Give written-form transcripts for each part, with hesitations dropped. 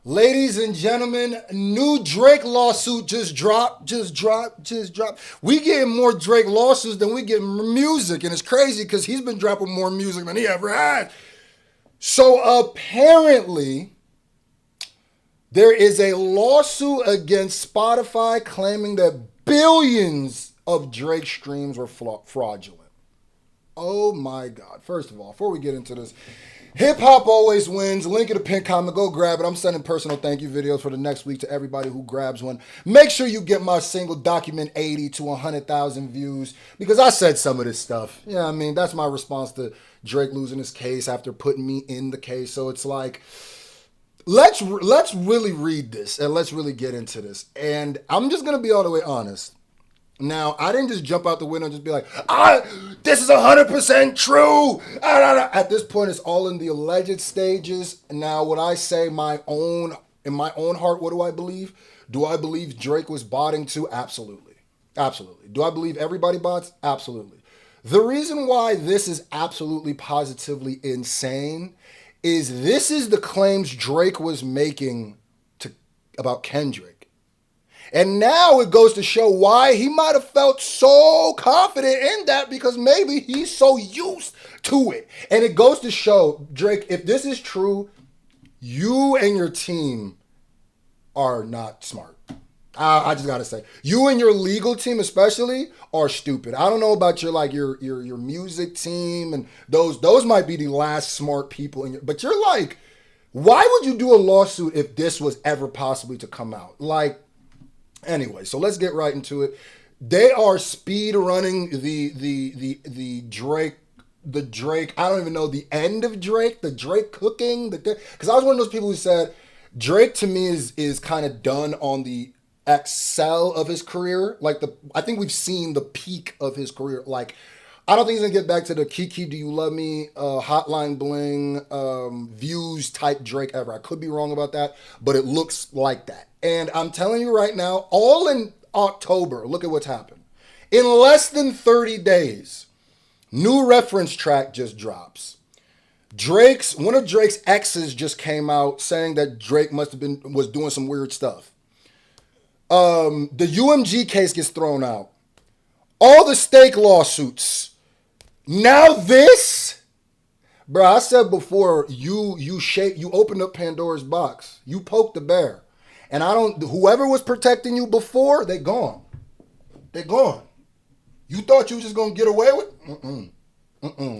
Ladies and gentlemen, new Drake lawsuit just dropped. We getting more Drake lawsuits than we get music, and it's crazy because he's been dropping more music than he ever had. So apparently, there is a lawsuit against Spotify claiming that billions of Drake streams were fraudulent. Oh my God. First of all, before we get into this, hip hop always wins. Link in the pinned comment. Go grab it. I'm sending personal thank you videos for the next week to everybody who grabs one. Make sure you get my single document 80 to 100,000 views because I said some of this stuff. Yeah, I mean, that's my response to Drake losing his case after putting me in the case. So it's like, let's really read this and let's really get into this. And I'm just going to be all the way honest. Now, I didn't just jump out the window and just be like, this is 100% true. At this point, it's all in the alleged stages. Now, would I say in my own heart, what do I believe? Do I believe Drake was botting too? Absolutely. Absolutely. Do I believe everybody bots? Absolutely. The reason why this is absolutely positively insane is this is the claims Drake was making about Kendrick. And now it goes to show why he might have felt so confident in that because maybe he's so used to it. And it goes to show, Drake, if this is true, you and your team are not smart. I just gotta say, you and your legal team especially are stupid. I don't know about your music team and those might be the last smart people but you're like, why would you do a lawsuit if this was ever possibly to come out? Anyway, so let's get right into it. They are speed running the Drake. I don't even know the end of Drake. The Drake cooking. Because I was one of those people who said Drake to me is kind of done on the excel of his career. I think we've seen the peak of his career. I don't think he's gonna get back to the Kiki, Do You Love Me, Hotline Bling, views type Drake ever. I could be wrong about that, but it looks like that. And I'm telling you right now, all in October, look at what's happened. In less than 30 days, new reference track just drops. One of Drake's exes just came out saying that Drake was doing some weird stuff. The UMG case gets thrown out. All the stake lawsuits. Now this, bro. I said before, you opened up Pandora's box. You poked the bear, and whoever was protecting you before, they gone. They're gone. You thought you was just gonna get away with?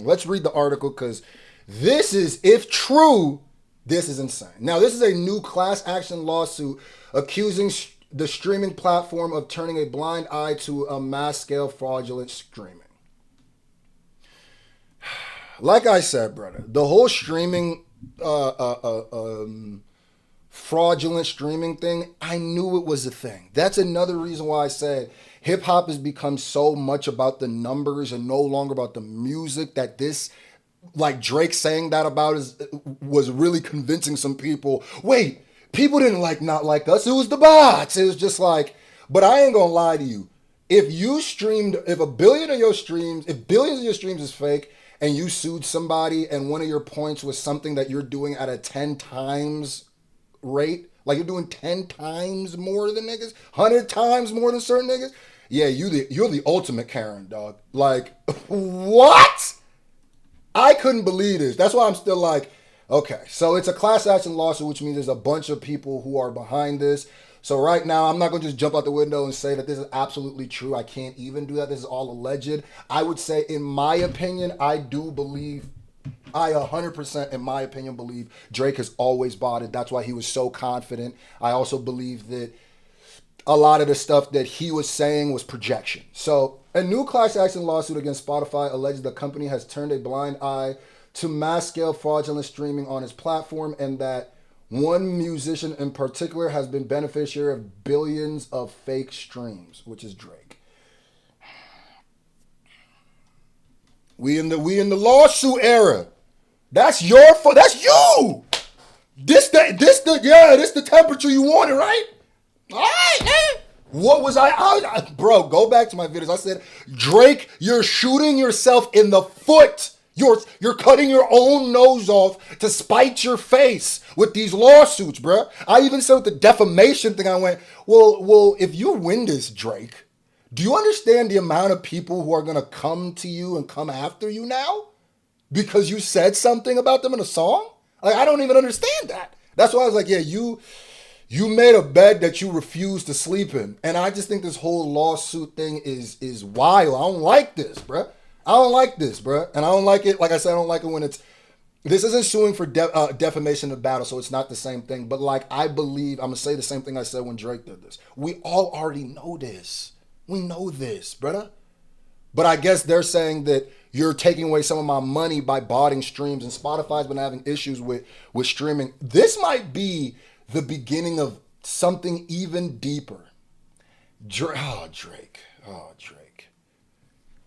Let's read the article because this is, if true, this is insane. Now this is a new class action lawsuit accusing the streaming platform of turning a blind eye to a mass scale fraudulent streaming. Like I said, brother, the whole streaming, fraudulent streaming thing, I knew it was a thing. That's another reason why I said hip hop has become so much about the numbers and no longer about the music that this, like Drake saying that about was really convincing some people. Wait, people didn't not like us. It was the bots. It was just like, but I ain't gonna lie to you. If billions of your streams is fake, and you sued somebody and one of your points was something that you're doing at a 10 times rate, like you're doing 10 times more than niggas, 100 times more than certain niggas, yeah, you're the ultimate Karen, dog. Like, what? I couldn't believe this. That's why I'm still like, okay, so it's a class action lawsuit, which means there's a bunch of people who are behind this. So right now, I'm not going to just jump out the window and say that this is absolutely true. I can't even do that. This is all alleged. I would say, in my opinion, I 100% in my opinion believe Drake has always bought it. That's why he was so confident. I also believe that a lot of the stuff that he was saying was projection. So a new class action lawsuit against Spotify alleges the company has turned a blind eye to mass scale fraudulent streaming on its platform and that one musician in particular has been beneficiary of billions of fake streams, which is Drake. We in the lawsuit era. That's your fault. That's you. This the temperature you wanted, right? All right, man. What was bro, go back to my videos. I said, Drake, you're shooting yourself in the foot. You're cutting your own nose off to spite your face with these lawsuits, bruh. I even said with the defamation thing, I went, well, if you win this, Drake, do you understand the amount of people who are gonna come to you and come after you now because you said something about them in a song? Like, I don't even understand that. That's why I was like, yeah, you made a bed that you refuse to sleep in. And I just think this whole lawsuit thing is wild. I don't like this, bruh. I don't like this, bruh. And I don't like it, like I said, I don't like it when it's, this isn't suing for defamation of battle, so it's not the same thing. But like, I believe, I'm going to say the same thing I said when Drake did this. We all already know this. We know this, brother. But I guess they're saying that you're taking away some of my money by botting streams, and Spotify's been having issues with streaming. This might be the beginning of something even deeper. Drake.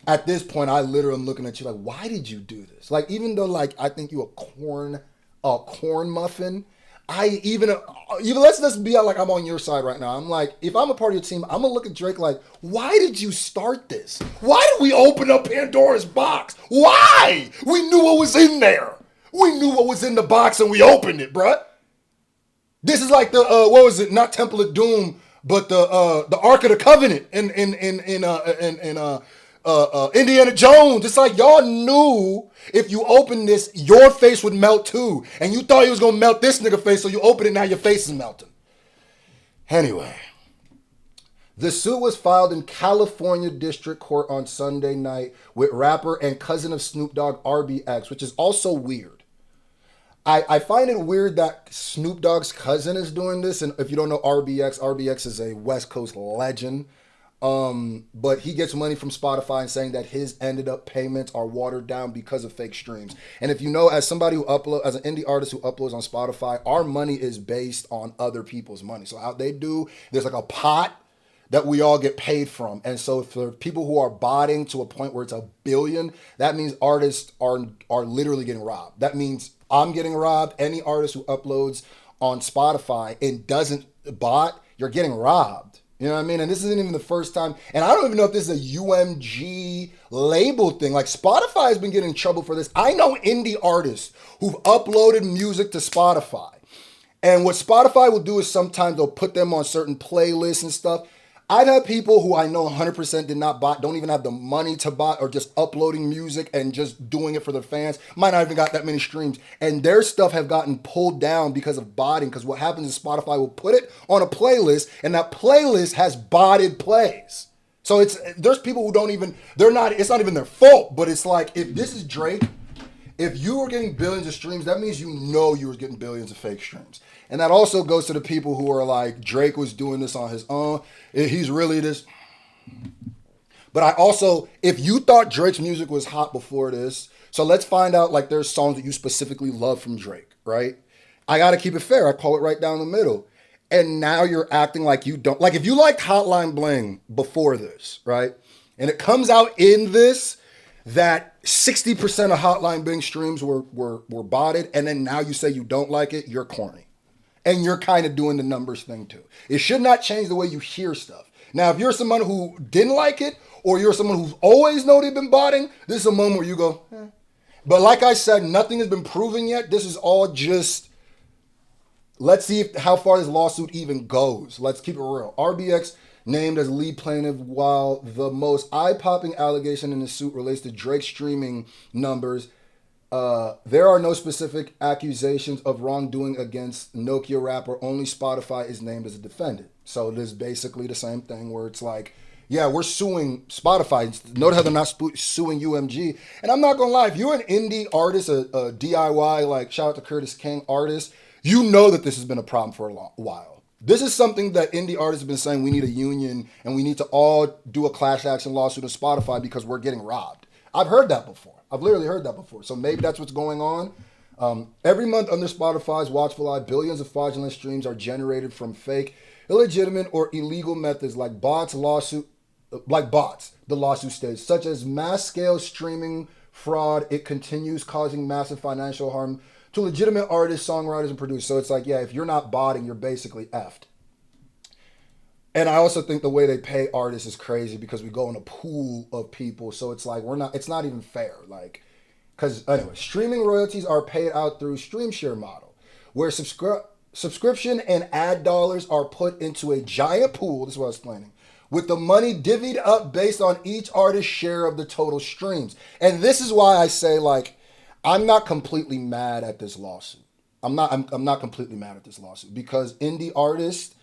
At this point, I literally am looking at you like, why did you do this? Like, even though, like, I think you a corn muffin, even let's be like, I'm on your side right now. I'm like, if I'm a part of your team, I'm gonna look at Drake like, why did you start this? Why did we open up Pandora's box? Why? We knew what was in there. We knew what was in the box and we opened it, bruh. This is like the what was it? Not Temple of Doom, but the Ark of the Covenant in Indiana Jones. It's like y'all knew if you opened this, your face would melt too, and you thought he was gonna melt this nigga face, so you open it, now your face is melting. Anyway, the suit was filed in California District Court on Sunday night with rapper and cousin of Snoop Dogg RBX, which is also weird. I find it weird that Snoop Dogg's cousin is doing this. And if you don't know RBX is a West Coast legend. But he gets money from Spotify and saying that his ended up payments are watered down because of fake streams. And if you know, as somebody who as an indie artist who uploads on Spotify, our money is based on other people's money. So how they do, there's like a pot that we all get paid from. And so for people who are botting to a point where it's $1 billion, that means artists are literally getting robbed. That means I'm getting robbed. Any artist who uploads on Spotify and doesn't bot, you're getting robbed. You know what I mean? And this isn't even the first time. And I don't even know if this is a UMG label thing. Like, Spotify has been getting in trouble for this. I know indie artists who've uploaded music to Spotify. And what Spotify will do is sometimes they'll put them on certain playlists and stuff. I've had people who I know 100% did not bot, don't even have the money to bot, or just uploading music and just doing it for their fans. Might not even got that many streams. And their stuff have gotten pulled down because of botting. Because what happens is Spotify will put it on a playlist, and that playlist has botted plays. So there's people who don't even, it's not even their fault. But it's like, if this is Drake, if you were getting billions of streams, that means you know you were getting billions of fake streams. And that also goes to the people who are like, Drake was doing this on his own. He's really this. But I also, if you thought Drake's music was hot before this, so let's find out, like, there's songs that you specifically love from Drake, right? I got to keep it fair. I call it right down the middle. And now you're acting like you don't. Like, if you liked Hotline Bling before this, right? And it comes out in this, that 60% of Hotline Bling streams were botted, and then now you say you don't like it, you're corny. And you're kind of doing the numbers thing too. It should not change the way you hear stuff. Now, if you're someone who didn't like it, or you're someone who's always known they've been botting, this is a moment where you go, eh. But like I said, nothing has been proven yet. This is all just, let's see how far this lawsuit even goes. Let's keep it real. RBX named as lead plaintiff, while the most eye-popping allegation in the suit relates to Drake's streaming numbers. There are no specific accusations of wrongdoing against Nokia rapper. Only Spotify is named as a defendant. So it is basically the same thing where it's like, yeah, we're suing Spotify. Notice how they're not suing UMG. And I'm not going to lie, if you're an indie artist, a DIY, like shout out to Curtis King artist, you know that this has been a problem for a while. This is something that indie artists have been saying, we need a union and we need to all do a class action lawsuit of Spotify because we're getting robbed. I've heard that before. I've literally heard that before. So maybe that's what's going on. Every month under Spotify's watchful eye, billions of fraudulent streams are generated from fake, illegitimate, or illegal methods like bots, the lawsuit states, such as mass-scale streaming fraud. It continues causing massive financial harm to legitimate artists, songwriters, and producers. So it's like, yeah, if you're not botting, you're basically effed. And I also think the way they pay artists is crazy because we go in a pool of people. So it's like, it's not even fair. Like, because anyway, streaming royalties are paid out through stream share model, where subscription and ad dollars are put into a giant pool. This is what I was explaining. With the money divvied up based on each artist's share of the total streams. And this is why I say, like, I'm not completely mad at this lawsuit. I'm not completely mad at this lawsuit because indie artists,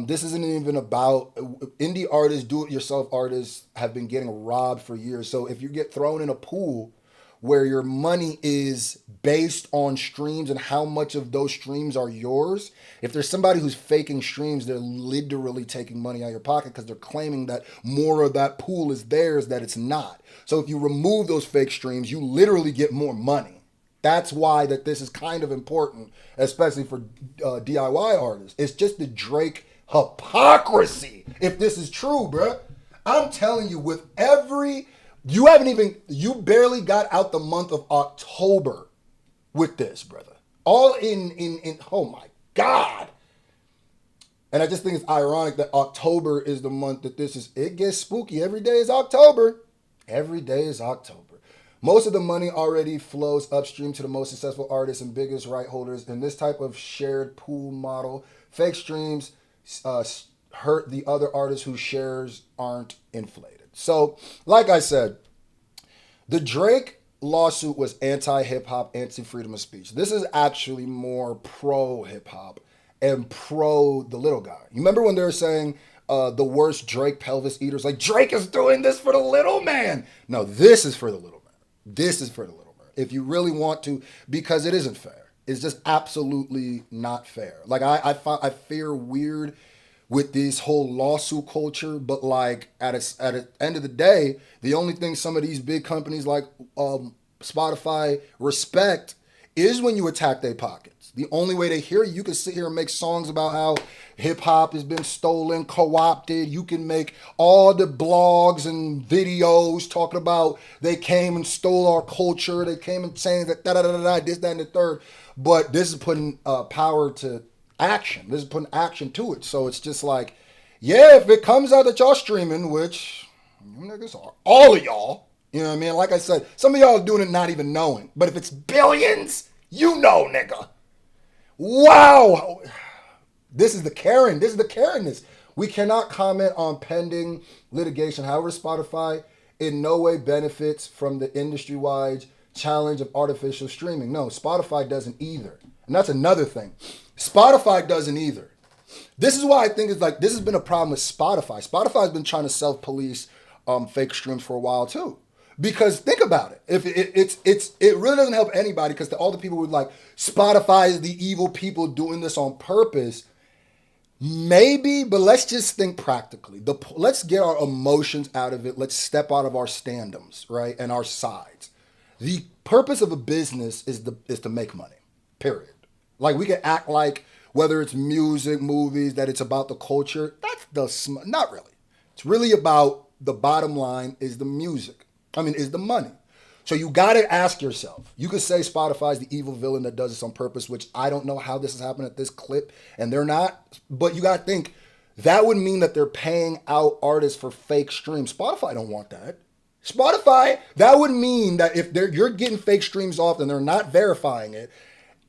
this isn't even about indie artists, do-it-yourself artists have been getting robbed for years. So if you get thrown in a pool where your money is based on streams and how much of those streams are yours, if there's somebody who's faking streams, they're literally taking money out of your pocket because they're claiming that more of that pool is theirs that it's not. So if you remove those fake streams, you literally get more money. That's why that this is kind of important, especially for DIY artists. It's just the Drake hypocrisy. If this is true, bruh, I'm telling you, with every, you barely got out the month of October with this, brother. All in oh my God. And I just think it's ironic that October is the month that this is, it gets spooky. Every day is October. Every day is October. Most of the money already flows upstream to the most successful artists and biggest right holders. In this type of shared pool model, fake streams hurt the other artists whose shares aren't inflated. So, like I said, the Drake lawsuit was anti-hip-hop, anti-freedom of speech. This is actually more pro-hip-hop and pro the little guy. You remember when they were saying the worst Drake pelvis eaters, like Drake is doing this for the little man? No, this is for the little man. This is for the little man. If you really want to, because it isn't fair. It's just absolutely not fair. Like I fear weird with this whole lawsuit culture, but like at the end of the day, the only thing some of these big companies like Spotify respect is when you attack their pockets. The only way they hear you, you can sit here and make songs about how hip hop has been stolen, co-opted. You can make all the blogs and videos talking about they came and stole our culture. They came and saying that this, that, and the third. But this is putting power to action. This is putting action to it. So it's just like, yeah, if it comes out that y'all streaming, which you niggas are, all of y'all, you know what I mean? Like I said, some of y'all are doing it not even knowing. But if it's billions, you know, nigga. Wow. This is the Karen. This is the Karenness. We cannot comment on pending litigation. However, Spotify in no way benefits from the industry-wide challenge of artificial streaming. No, Spotify doesn't either. And that's another thing. Spotify doesn't either. This is why I think it's like, this has been a problem with Spotify. Spotify has been trying to self-police fake streams for a while too. Because think about it. If it really doesn't help anybody because all the people who like Spotify is the evil people doing this on purpose. Maybe, but let's just think practically. Let's get our emotions out of it. Let's step out of our standums, right, and our sides. The purpose of a business is to make money. Period. Like we can act like whether it's music, movies, that it's about the culture. That's not really. It's really about the bottom line is the music. Is the money. So you got to ask yourself. You could say Spotify is the evil villain that does this on purpose, which I don't know how this has happened at this clip, and they're not. But you got to think, that would mean that they're paying out artists for fake streams. Spotify don't want that. Spotify, that would mean that if you're getting fake streams off and they're not verifying it,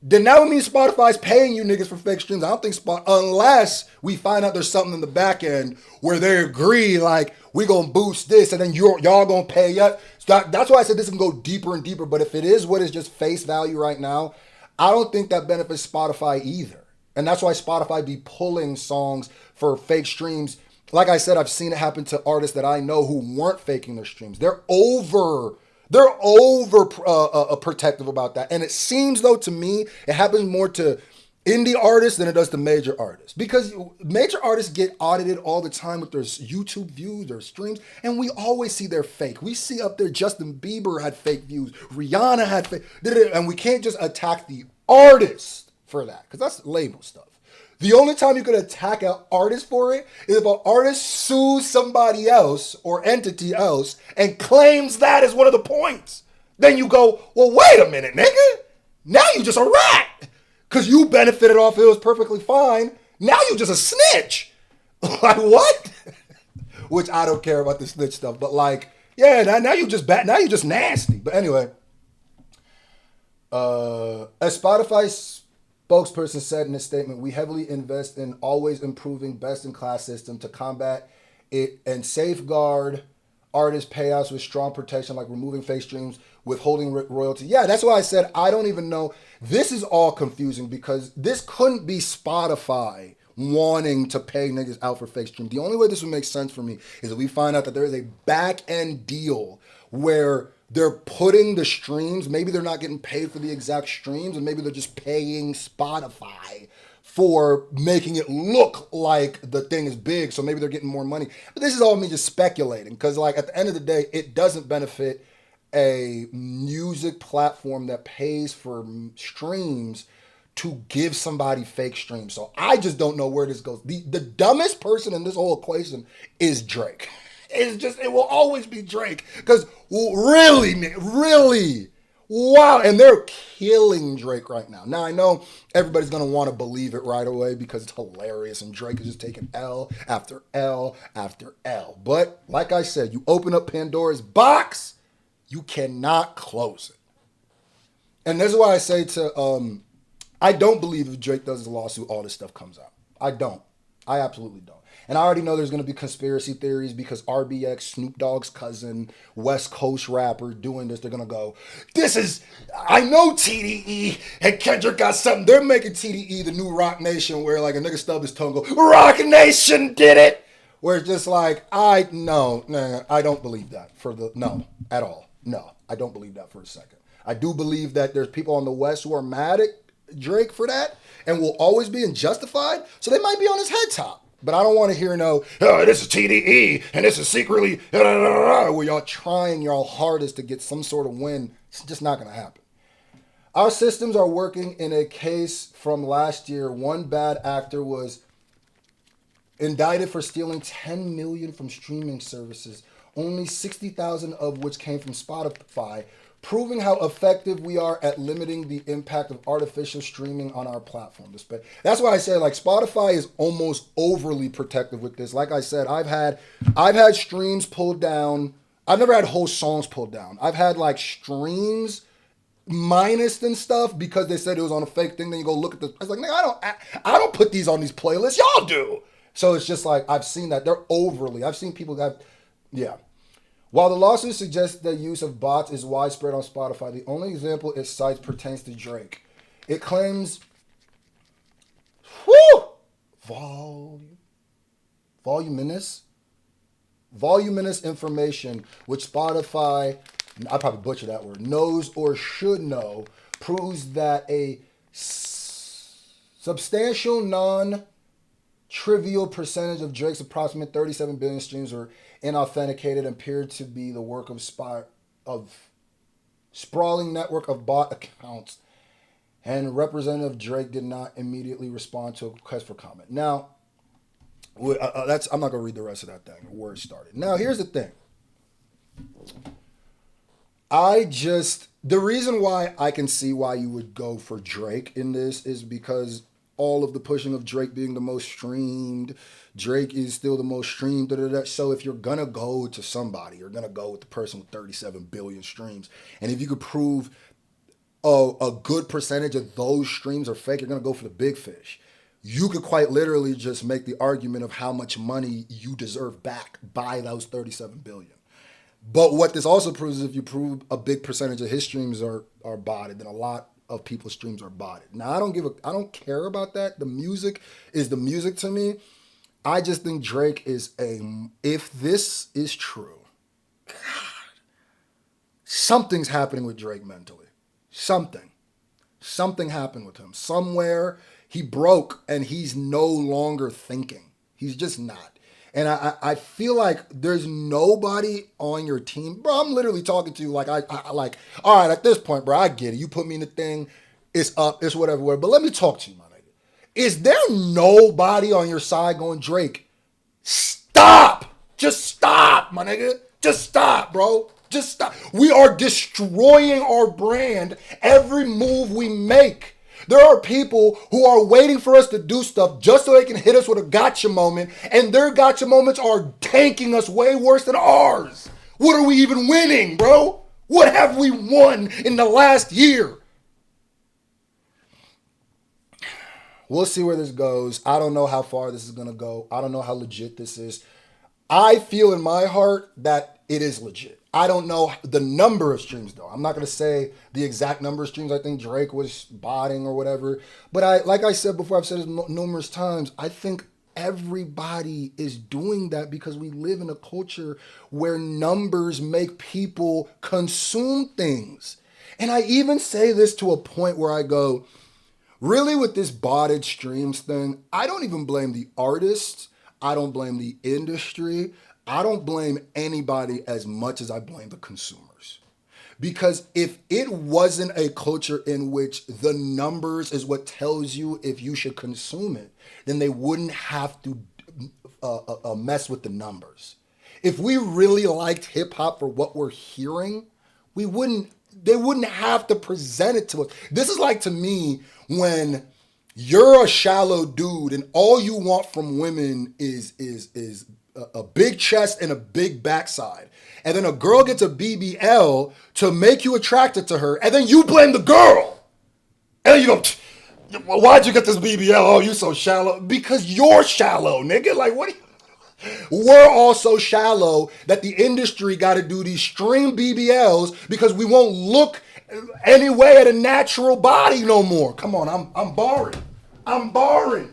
then that would mean Spotify's paying you niggas for fake streams. I don't think unless we find out there's something in the back end where they agree, like, we gonna boost this and then y'all gonna pay us. So that's why I said this can go deeper and deeper. But if it is what is just face value right now, I don't think that benefits Spotify either. And that's why Spotify be pulling songs for fake streams. Like I said, I've seen it happen to artists that I know who weren't faking their streams. They're over protective about that. And it seems though to me, it happens more to indie artists than it does to major artists. Because major artists get audited all the time with their YouTube views, their streams, and we always see they're fake. We see up there Justin Bieber had fake views, Rihanna had fake, and we can't just attack the artist for that, because that's label stuff. The only time you could attack an artist for it is if an artist sues somebody else or entity else and claims that as one of the points. Then you go, well, wait a minute, nigga. Now you just a rat. Because you benefited off it was perfectly fine. Now you just a snitch. Like, what? Which I don't care about the snitch stuff. But like, yeah, now you just nasty. But anyway, As Spotify's spokesperson said in a statement, we heavily invest in always improving best-in-class system to combat it and safeguard artist payouts with strong protection, like removing fake streams, withholding royalty. Yeah, that's why I said I don't even know. This is all confusing because this couldn't be Spotify wanting to pay niggas out for fake streams. The only way this would make sense for me is if we find out that there is a back end deal where they're putting the streams, maybe they're not getting paid for the exact streams, and maybe they're just paying Spotify for making it look like the thing is big, so maybe they're getting more money. But this is all me just speculating, because like at the end of the day, it doesn't benefit a music platform that pays for streams to give somebody fake streams. So I just don't know where this goes. The dumbest person in this whole equation is Drake. It will always be Drake. Because really, wow. And they're killing Drake right now. Now I know everybody's going to want to believe it right away because it's hilarious and Drake is just taking L after L after L. But like I said, you open up Pandora's box, you cannot close it. And this is why I say I don't believe if Drake does his lawsuit, all this stuff comes out. I don't. I absolutely don't. And I already know there's going to be conspiracy theories because RBX, Snoop Dogg's cousin, West Coast rapper doing this. They're going to go, I know TDE and Kendrick got something. They're making TDE the new Rock Nation where like a nigga stub his tongue go, Rock Nation did it. Where it's just like, I don't believe that no, at all. No, I don't believe that for a second. I do believe that there's people on the West who are mad at Drake for that and will always be unjustified. So they might be on his head top. But I don't want to hear this is TDE and this is secretly, where y'all trying y'all hardest to get some sort of win. It's just not going to happen. Our systems are working in a case from last year. One bad actor was indicted for stealing $10 million from streaming services, only 60,000 of which came from Spotify, proving how effective we are at limiting the impact of artificial streaming on our platform. That's why I say like Spotify is almost overly protective with this. Like I said, I've had streams pulled down. I've never had whole songs pulled down. I've had like streams minus and stuff because they said it was on a fake thing. Then you go look at the. I was like, nigga, I don't put these on these playlists. Y'all do. So it's just like I've seen that they're overly. I've seen people that, yeah. While the lawsuit suggests the use of bots is widespread on Spotify, the only example it cites pertains to Drake. It claims, voluminous information, which Spotify, I probably butchered that word, knows or should know, proves that a substantial non-trivial percentage of Drake's approximate 37 billion streams were inauthenticated and appeared to be the work of sprawling network of bot accounts. And Representative Drake did not immediately respond to a request for comment. Now, I'm not going to read the rest of that thing, where it started. Now, here's the thing. The reason why I can see why you would go for Drake in this is because all of the pushing of Drake being the most streamed, Drake is still the most streamed. So if you're going to go to somebody, you're going to go with the person with 37 billion streams. And if you could prove a good percentage of those streams are fake, you're going to go for the big fish. You could quite literally just make the argument of how much money you deserve back by those 37 billion. But what this also proves is if you prove a big percentage of his streams are botted, then a lot of people's streams are botted. Now, I don't care about that. The music is the music to me. I just think Drake is if this is true, God, something's happening with Drake mentally. Something happened with him. Somewhere he broke and he's no longer thinking. He's just not. And I feel like there's nobody on your team. Bro, I'm literally talking to you like, I like, all right, at this point, bro, I get it. You put me in the thing, it's up, it's whatever. But let me talk to you, my nigga. Is there nobody on your side going, Drake, stop. Just stop, my nigga. Just stop, bro. Just stop. We are destroying our brand every move we make. There are people who are waiting for us to do stuff just so they can hit us with a gotcha moment, and their gotcha moments are tanking us way worse than ours. What are we even winning, bro? What have we won in the last year? We'll see where this goes. I don't know how far this is going to go. I don't know how legit this is. I feel in my heart that it is legit. I don't know the number of streams though. I'm not going to say the exact number of streams I think Drake was botting or whatever. But like I said before, I've said it numerous times, I think everybody is doing that because we live in a culture where numbers make people consume things. And I even say this to a point where I go, really with this botted streams thing, I don't even blame the artists. I don't blame the industry. I don't blame anybody as much as I blame the consumers. Because if it wasn't a culture in which the numbers is what tells you if you should consume it, then they wouldn't have to mess with the numbers. If we really liked hip hop for what we're hearing, they wouldn't have to present it to us. This is like to me when you're a shallow dude and all you want from women is a big chest and a big backside. And then a girl gets a BBL to make you attracted to her, and then you blame the girl. And then you go, why'd you get this BBL? Oh, you so shallow. Because you're shallow, nigga. Like, what? We're all so shallow that the industry got to do these stream BBLs because we won't look anyway at a natural body no more. Come on, I'm barring.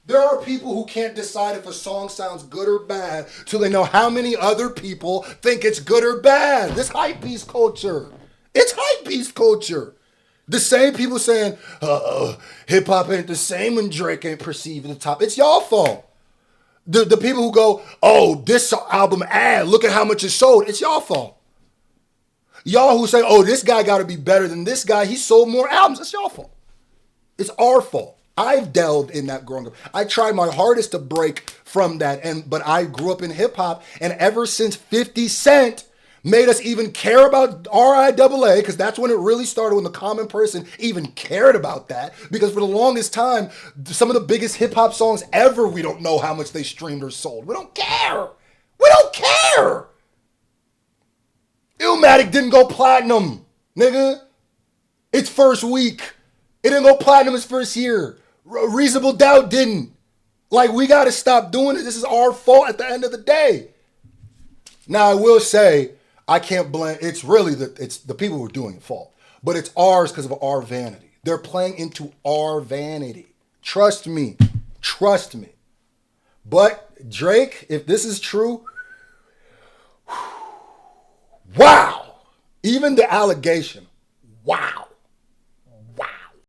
There are people who can't decide if a song sounds good or bad till they know how many other people think it's good or bad. This hypebeast culture. It's hypebeast culture. The same people saying, hip hop ain't the same when Drake ain't perceived at the top. It's y'all fault. The people who go, oh, this album look at how much it sold. It's y'all fault. Y'all who say, oh, this guy got to be better than this guy. He sold more albums. It's y'all fault. It's our fault. I've delved in that growing up. I tried my hardest to break from that, but I grew up in hip hop, and ever since 50 Cent made us even care about RIAA, because that's when it really started, when the common person even cared about that. Because for the longest time, some of the biggest hip hop songs ever, we don't know how much they streamed or sold. We don't care. We don't care. Illmatic didn't go platinum, nigga. Its first week. It didn't go platinum its first year. Reasonable Doubt didn't. Like, we got to stop doing it. This is our fault at the end of the day. Now, I will say, I can't blame, it's the people who are doing it fault. But it's ours because of our vanity. They're playing into our vanity. Trust me. But Drake, if this is true, wow. Even the allegation, wow.